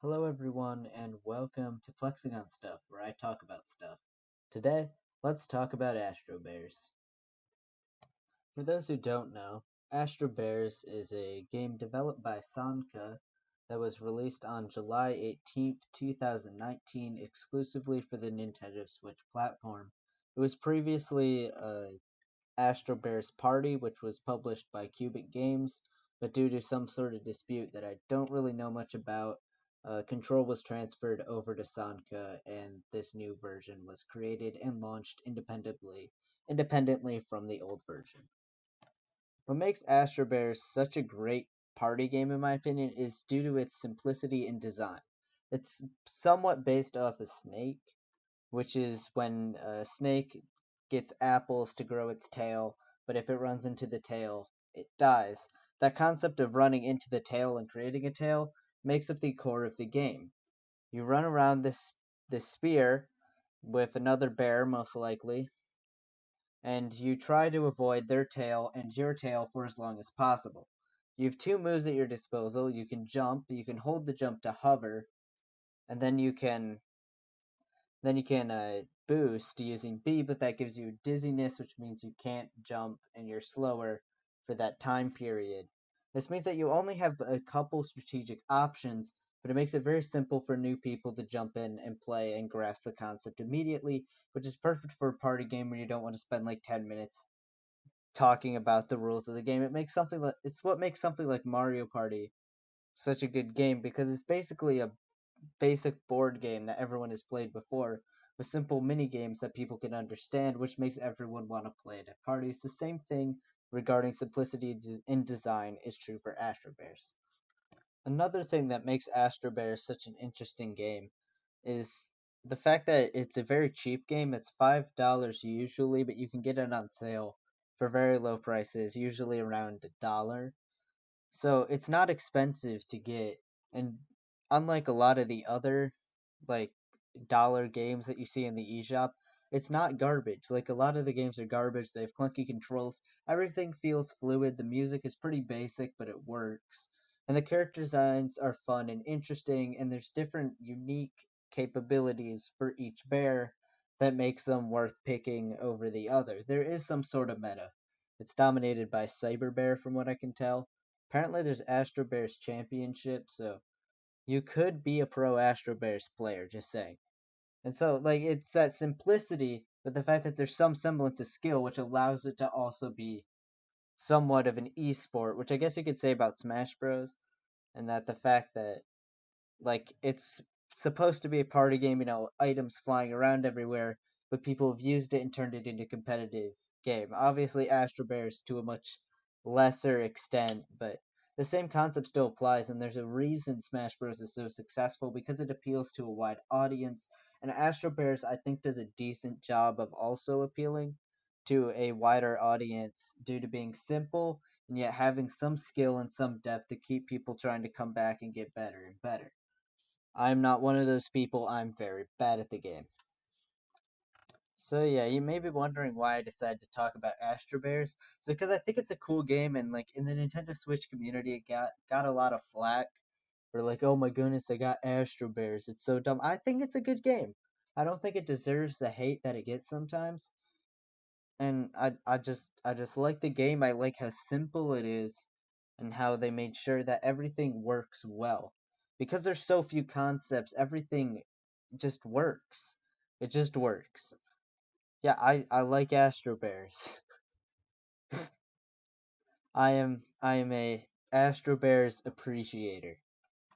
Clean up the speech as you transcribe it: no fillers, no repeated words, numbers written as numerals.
Hello, everyone, and welcome to Plexagon Stuff, where I talk about stuff. Today, let's talk about Astro Bears. For those who don't know, Astro Bears is a game developed by Sanka that was released on July 18th, 2019, exclusively for the Nintendo Switch platform. It was previously Astro Bears Party, which was published by Cubic Games, but due to some sort of dispute that I don't really know much about, control was transferred over to Sanka, and this new version was created and launched independently from the old version. What makes Astro Bears such a great party game, in my opinion, is due to its simplicity in design. It's somewhat based off a Snake, which is when a snake gets apples to grow its tail, but if it runs into the tail, it dies. That concept of running into the tail and creating a tail makes up the core of the game. You run around this sphere with another bear, most likely, and you try to avoid their tail and your tail for as long as possible. You have two moves at your disposal. You can jump, you can hold the jump to hover, and then you can boost using B, but that gives you dizziness, which means you can't jump and you're slower for that time period. This means that you only have a couple strategic options, but it makes it very simple for new people to jump in and play and grasp the concept immediately, which is perfect for a party game where you don't want to spend like 10 minutes talking about the rules of the game. It's what makes something like Mario Party such a good game because it's basically a basic board game that everyone has played before with simple mini games that people can understand, which makes everyone want to play it at parties. The same thing regarding simplicity in design is true for Astro Bears. Another thing that makes Astro Bears such an interesting game is the fact that it's a very cheap game. It's $5 usually, but you can get it on sale for very low prices, usually around $1. So it's not expensive to get, and unlike a lot of the other like dollar games that you see in the eShop, it's not garbage. Like a lot of the games are garbage. They have clunky controls. Everything feels fluid. The music is pretty basic, but it works. And the character designs are fun and interesting, and there's different unique capabilities for each bear that makes them worth picking over the other. There is some sort of meta. It's dominated by Cyber Bear from what I can tell. Apparently there's Astro Bears Championship, so you could be a pro Astro Bears player, just saying. And so, like, it's that simplicity, but the fact that there's some semblance of skill, which allows it to also be somewhat of an esport, which I guess you could say about Smash Bros. And that the fact that, like, it's supposed to be a party game, items flying around everywhere, but people have used it and turned it into a competitive game. Obviously, Astro Bears to a much lesser extent, but the same concept still applies, and there's a reason Smash Bros. Is so successful because it appeals to a wide audience, and Astro Bears, I think, does a decent job of also appealing to a wider audience due to being simple and yet having some skill and some depth to keep people trying to come back and get better and better. I'm not one of those people. I'm very bad at the game. So yeah, you may be wondering why I decided to talk about Astro Bears. It's because I think it's a cool game, and like in the Nintendo Switch community, it got a lot of flack for like, oh my goodness, they got Astro Bears. It's so dumb. I think it's a good game. I don't think it deserves the hate that it gets sometimes. And I just like the game. I like how simple it is, and how they made sure that everything works well. Because there's so few concepts, everything just works. It just works. Yeah, I like Astro Bears. I am a Astro Bears appreciator.